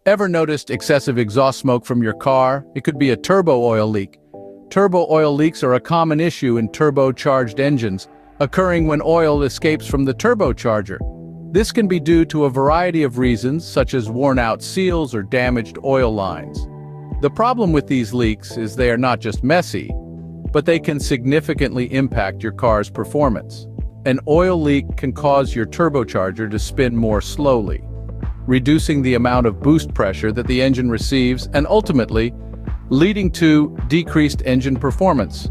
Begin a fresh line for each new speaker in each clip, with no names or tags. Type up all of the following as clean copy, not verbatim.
Ever noticed excessive exhaust smoke from your car? It could be a turbo oil leak. Turbo oil leaks are a common issue in turbocharged engines, occurring when oil escapes from the turbocharger. This can be due to a variety of reasons, such as worn-out seals or damaged oil lines. The problem with these leaks is they are not just messy, but they can significantly impact your car's performance. An oil leak can cause your turbocharger to spin more slowly, reducing the amount of boost pressure that the engine receives and ultimately leading to decreased engine performance.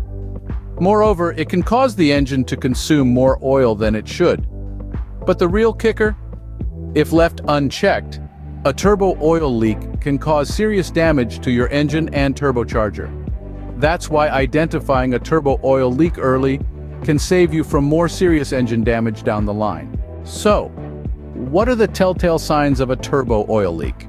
Moreover, it can cause the engine to consume more oil than it should. But the real kicker? If left unchecked, a turbo oil leak can cause serious damage to your engine and turbocharger. That's why identifying a turbo oil leak early can save you from more serious engine damage down the line. So, what are the telltale signs of a turbo oil leak?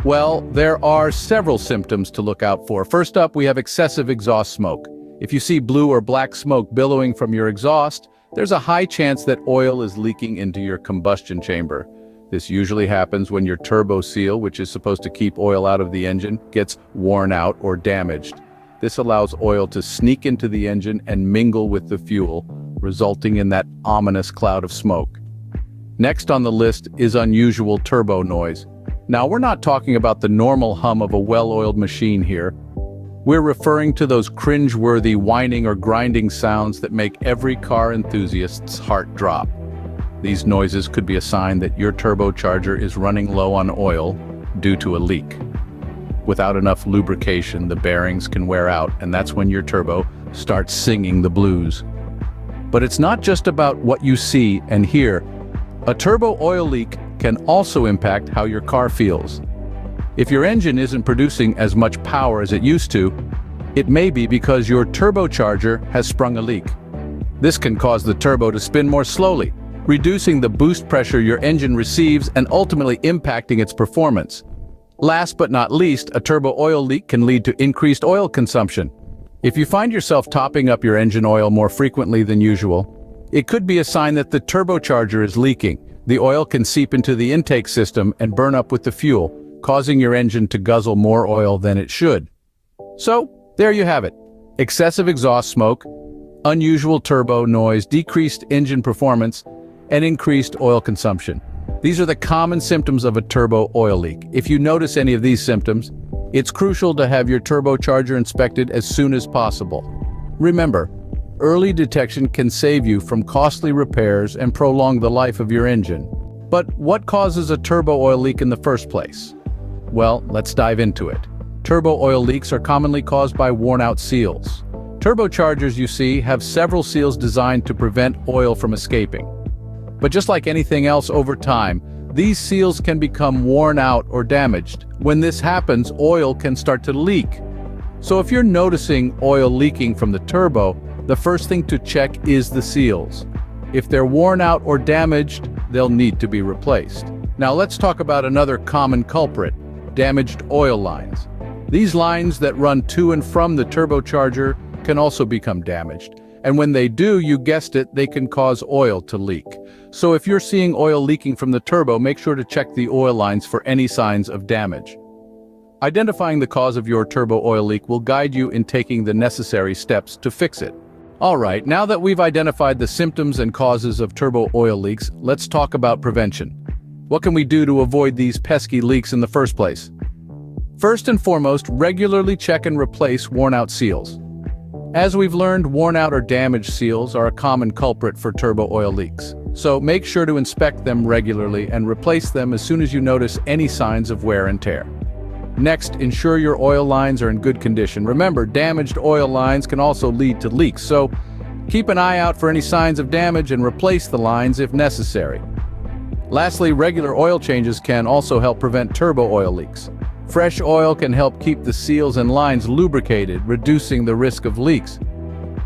Well, there are several symptoms to look out for. First up, we have excessive exhaust smoke. If you see blue or black smoke billowing from your exhaust, there's a high chance that oil is leaking into your combustion chamber. This usually happens when your turbo seal, which is supposed to keep oil out of the engine, gets worn out or damaged. This allows oil to sneak into the engine and mingle with the fuel, resulting in that ominous cloud of smoke. Next on the list is unusual turbo noise. Now, we're not talking about the normal hum of a well-oiled machine here. We're referring to those cringe-worthy whining or grinding sounds that make every car enthusiast's heart drop. These noises could be a sign that your turbocharger is running low on oil due to a leak. Without enough lubrication, the bearings can wear out, and that's when your turbo starts singing the blues. But it's not just about what you see and hear. A turbo oil leak can also impact how your car feels. If your engine isn't producing as much power as it used to, it may be because your turbocharger has sprung a leak. This can cause the turbo to spin more slowly, reducing the boost pressure your engine receives and ultimately impacting its performance. Last but not least, a turbo oil leak can lead to increased oil consumption. If you find yourself topping up your engine oil more frequently than usual, it could be a sign that the turbocharger is leaking. The oil can seep into the intake system and burn up with the fuel, causing your engine to guzzle more oil than it should. So, there you have it. Excessive exhaust smoke, unusual turbo noise, decreased engine performance, and increased oil consumption. These are the common symptoms of a turbo oil leak. If you notice any of these symptoms, it's crucial to have your turbocharger inspected as soon as possible. Remember, early detection can save you from costly repairs and prolong the life of your engine. But what causes a turbo oil leak in the first place? Well, let's dive into it. Turbo oil leaks are commonly caused by worn-out seals. Turbochargers, you see, have several seals designed to prevent oil from escaping. But just like anything else over time, these seals can become worn out or damaged. When this happens, oil can start to leak. So if you're noticing oil leaking from the turbo, the first thing to check is the seals. If they're worn out or damaged, they'll need to be replaced. Now let's talk about another common culprit: damaged oil lines. These lines that run to and from the turbocharger can also become damaged. And when they do, you guessed it, they can cause oil to leak. So if you're seeing oil leaking from the turbo, make sure to check the oil lines for any signs of damage. Identifying the cause of your turbo oil leak will guide you in taking the necessary steps to fix it. Alright, now that we've identified the symptoms and causes of turbo oil leaks, let's talk about prevention. What can we do to avoid these pesky leaks in the first place? First and foremost, regularly check and replace worn-out seals. As we've learned, worn-out or damaged seals are a common culprit for turbo oil leaks. So make sure to inspect them regularly and replace them as soon as you notice any signs of wear and tear. Next, ensure your oil lines are in good condition. Remember, damaged oil lines can also lead to leaks, so keep an eye out for any signs of damage and replace the lines if necessary. Lastly, regular oil changes can also help prevent turbo oil leaks. Fresh oil can help keep the seals and lines lubricated, reducing the risk of leaks.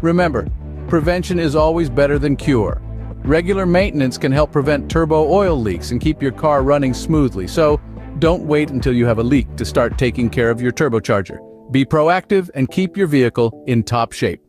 Remember, prevention is always better than cure. Regular maintenance can help prevent turbo oil leaks and keep your car running smoothly, so don't wait until you have a leak to start taking care of your turbocharger. Be proactive and keep your vehicle in top shape.